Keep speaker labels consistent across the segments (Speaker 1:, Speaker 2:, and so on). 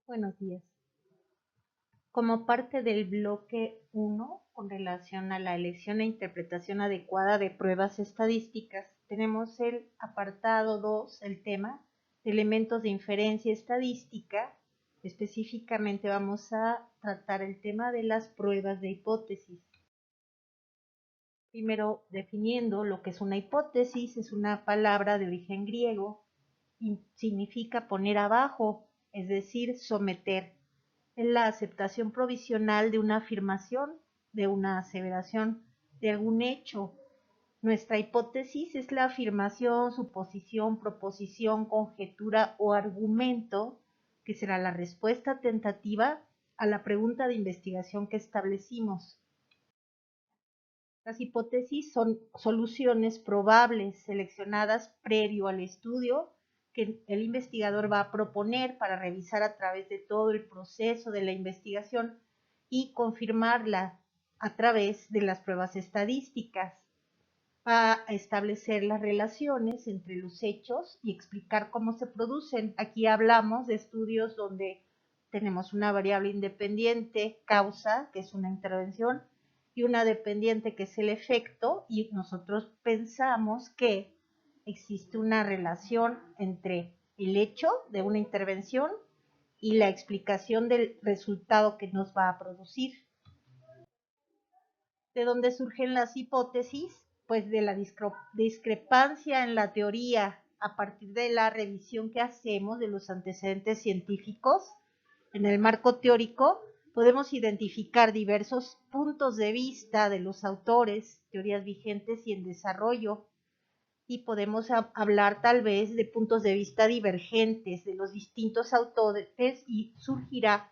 Speaker 1: Buenos días. Como parte del bloque 1, con relación a la elección e interpretación adecuada de pruebas estadísticas, tenemos el apartado 2, el tema de elementos de inferencia estadística. Específicamente vamos a tratar el tema de las pruebas de hipótesis. Primero, definiendo lo que es una hipótesis, es una palabra de origen griego y significa poner abajo, es decir, someter. Es la aceptación provisional de una afirmación, de una aseveración, de algún hecho. Nuestra hipótesis es la afirmación, suposición, proposición, conjetura o argumento que será la respuesta tentativa a la pregunta de investigación que establecimos. Las hipótesis son soluciones probables seleccionadas previo al estudio que el investigador va a proponer para revisar a través de todo el proceso de la investigación y confirmarla a través de las pruebas estadísticas. Va a establecer las relaciones entre los hechos y explicar cómo se producen. Aquí hablamos de estudios donde tenemos una variable independiente, causa, que es una intervención, y una dependiente, que es el efecto, y nosotros pensamos que existe una relación entre el hecho de una intervención y la explicación del resultado que nos va a producir. ¿De dónde surgen las hipótesis? Pues de la discrepancia en la teoría a partir de la revisión que hacemos de los antecedentes científicos. En el marco teórico podemos identificar diversos puntos de vista de los autores, teorías vigentes y en desarrollo, y podemos hablar tal vez de puntos de vista divergentes de los distintos autores y surgirá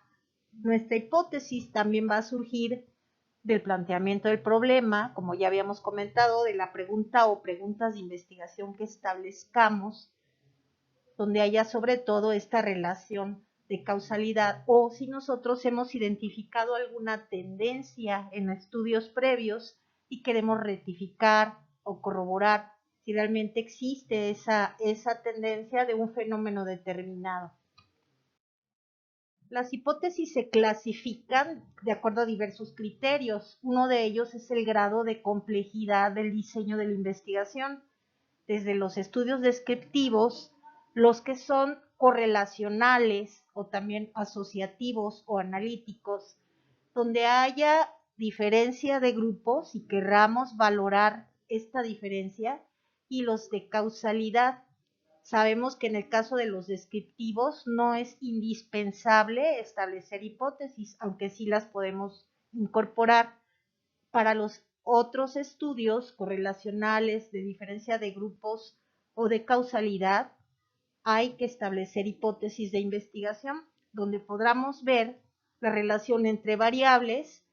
Speaker 1: nuestra hipótesis. También va a surgir del planteamiento del problema, como ya habíamos comentado, de la pregunta o preguntas de investigación que establezcamos, donde haya sobre todo esta relación de causalidad, o si nosotros hemos identificado alguna tendencia en estudios previos y queremos rectificar o corroborar si realmente existe esa tendencia de un fenómeno determinado. Las hipótesis se clasifican de acuerdo a diversos criterios. Uno de ellos es el grado de complejidad del diseño de la investigación, desde los estudios descriptivos, los que son correlacionales o también asociativos o analíticos, donde haya diferencia de grupos y querramos valorar esta diferencia, y los de causalidad. Sabemos que en el caso de los descriptivos no es indispensable establecer hipótesis, aunque sí las podemos incorporar. Para los otros estudios correlacionales de diferencia de grupos o de causalidad, hay que establecer hipótesis de investigación, donde podamos ver la relación entre variables,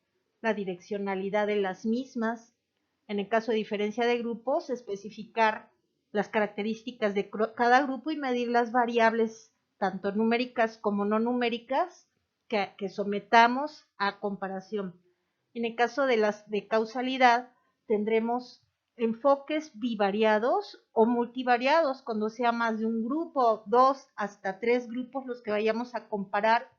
Speaker 1: la direccionalidad de las mismas. En el caso de diferencia de grupos, especificar las características de cada grupo y medir las variables, tanto numéricas como no numéricas, que sometamos a comparación. En el caso de las de causalidad, tendremos enfoques bivariados o multivariados, cuando sea más de un grupo, 2 hasta 3 grupos los que vayamos a comparar,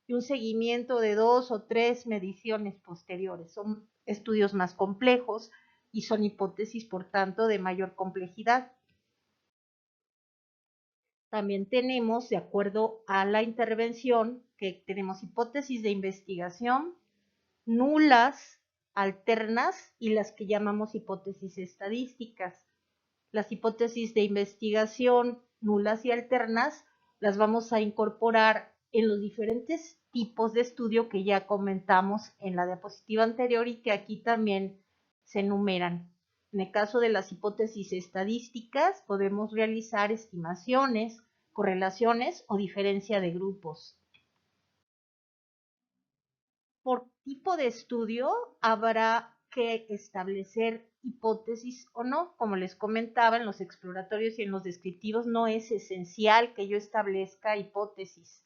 Speaker 1: y un seguimiento de 2 o 3 mediciones posteriores. Son estudios más complejos y son hipótesis, por tanto, de mayor complejidad. También tenemos, de acuerdo a la intervención, que tenemos hipótesis de investigación, nulas, alternas y las que llamamos hipótesis estadísticas. Las hipótesis de investigación nulas y alternas las vamos a incorporar en los diferentes tipos de estudio que ya comentamos en la diapositiva anterior y que aquí también se enumeran. En el caso de las hipótesis estadísticas, podemos realizar estimaciones, correlaciones o diferencia de grupos. Por tipo de estudio habrá que establecer hipótesis o no. Como les comentaba, en los exploratorios y en los descriptivos no es esencial que yo establezca hipótesis.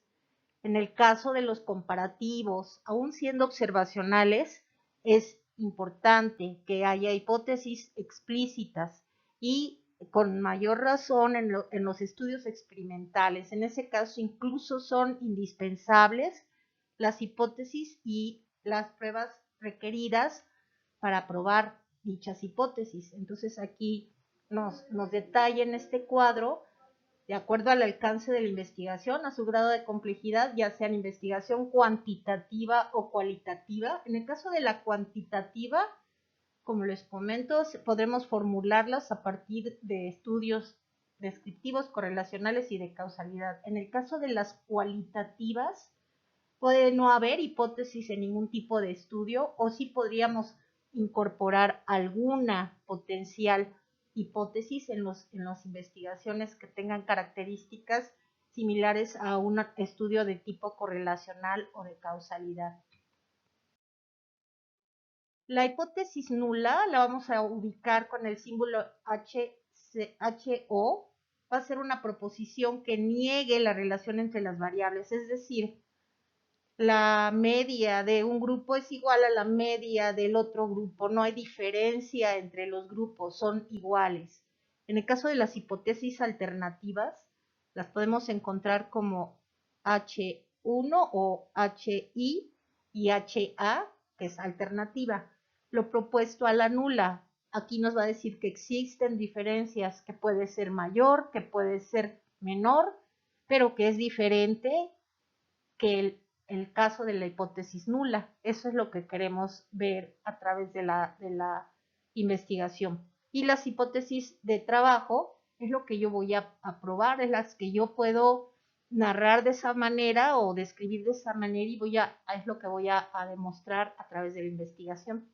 Speaker 1: En el caso de los comparativos, aún siendo observacionales, es importante que haya hipótesis explícitas y con mayor razón en los estudios experimentales. En ese caso, incluso son indispensables las hipótesis y las pruebas requeridas para probar dichas hipótesis. Entonces, aquí nos detalla en este cuadro, de acuerdo al alcance de la investigación, a su grado de complejidad, ya sea en investigación cuantitativa o cualitativa. En el caso de la cuantitativa, como les comento, podremos formularlas a partir de estudios descriptivos, correlacionales y de causalidad. En el caso de las cualitativas, puede no haber hipótesis en ningún tipo de estudio, o sí podríamos incorporar alguna potencial hipótesis en las investigaciones que tengan características similares a un estudio de tipo correlacional o de causalidad. La hipótesis nula la vamos a ubicar con el símbolo HO. Va a ser una proposición que niegue la relación entre las variables, es decir, la media de un grupo es igual a la media del otro grupo, no hay diferencia entre los grupos, son iguales. En el caso de las hipótesis alternativas, las podemos encontrar como H1 o HI y HA, que es alternativa. Lo propuesto a la nula, aquí nos va a decir que existen diferencias, que puede ser mayor, que puede ser menor, pero que es diferente que el caso de la hipótesis nula. Eso es lo que queremos ver a través de la investigación. Y las hipótesis de trabajo es lo que yo voy a probar, es las que yo puedo narrar de esa manera o describir de esa manera, y es lo que voy a demostrar a través de la investigación.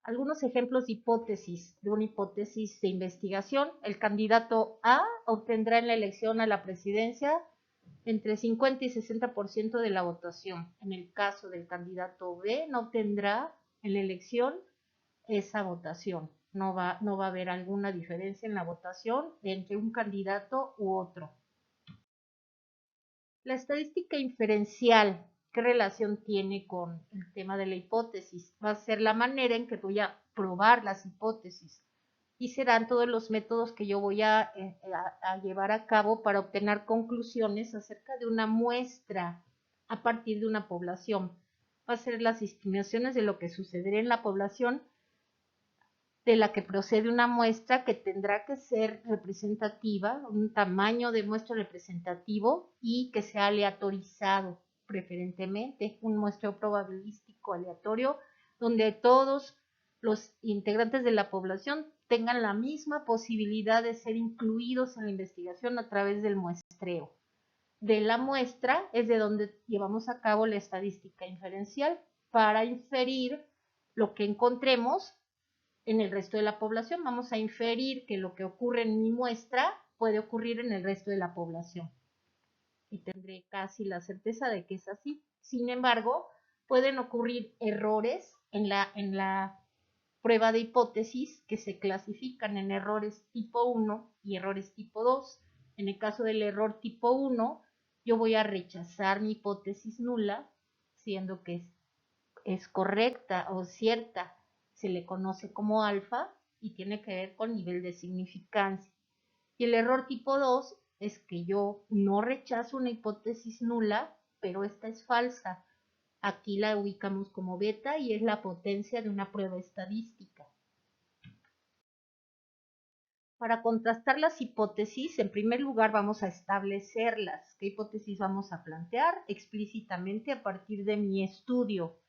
Speaker 1: Algunos ejemplos de hipótesis, de una hipótesis de investigación: el candidato A obtendrá en la elección a la presidencia entre 50 y 60% de la votación. En el caso del candidato B, no obtendrá en la elección esa votación. No va a haber alguna diferencia en la votación entre un candidato u otro. La estadística inferencial, ¿qué relación tiene con el tema de la hipótesis? Va a ser la manera en que voy a probar las hipótesis, y serán todos los métodos que yo voy a llevar a cabo para obtener conclusiones acerca de una muestra a partir de una población. Va a ser las estimaciones de lo que sucederá en la población de la que procede una muestra, que tendrá que ser representativa, un tamaño de muestra representativo, y que sea aleatorizado, preferentemente un muestreo probabilístico aleatorio, donde todos los integrantes de la población tengan la misma posibilidad de ser incluidos en la investigación a través del muestreo. De la muestra es de donde llevamos a cabo la estadística inferencial, para inferir lo que encontremos en el resto de la población. Vamos a inferir que lo que ocurre en mi muestra puede ocurrir en el resto de la población, y tendré casi la certeza de que es así. Sin embargo, pueden ocurrir errores en la prueba de hipótesis, que se clasifican en errores tipo 1 y errores tipo 2. En el caso del error tipo 1, yo voy a rechazar mi hipótesis nula, siendo que es correcta o cierta. Se le conoce como alfa y tiene que ver con nivel de significancia. Y el error tipo 2 es que yo no rechazo una hipótesis nula, pero esta es falsa. Aquí la ubicamos como beta y es la potencia de una prueba estadística. Para contrastar las hipótesis, en primer lugar vamos a establecerlas. ¿Qué hipótesis vamos a plantear explícitamente a partir de mi estudio?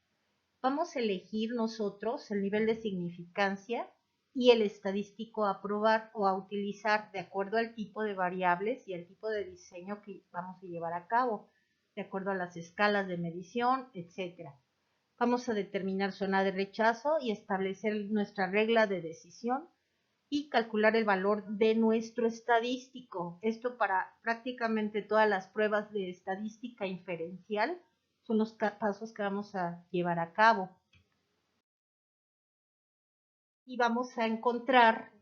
Speaker 1: Vamos a elegir nosotros el nivel de significancia y el estadístico a probar o a utilizar, de acuerdo al tipo de variables y el tipo de diseño que vamos a llevar a cabo, de acuerdo a las escalas de medición, etc. Vamos a determinar zona de rechazo y establecer nuestra regla de decisión, y calcular el valor de nuestro estadístico. Esto para prácticamente todas las pruebas de estadística inferencial son los pasos que vamos a llevar a cabo. Y vamos a encontrar,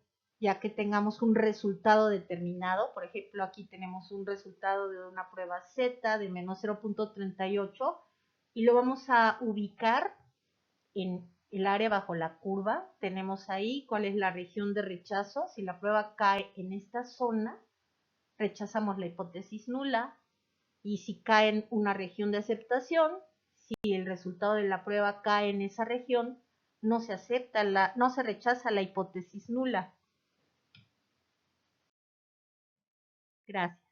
Speaker 1: ya que tengamos un resultado determinado, por ejemplo, aquí tenemos un resultado de una prueba Z de menos 0.38, y lo vamos a ubicar en el área bajo la curva. Tenemos ahí cuál es la región de rechazo. Si la prueba cae en esta zona, rechazamos la hipótesis nula. Y si cae en una región de aceptación, si el resultado de la prueba cae en esa región, no se rechaza la hipótesis nula. Gracias.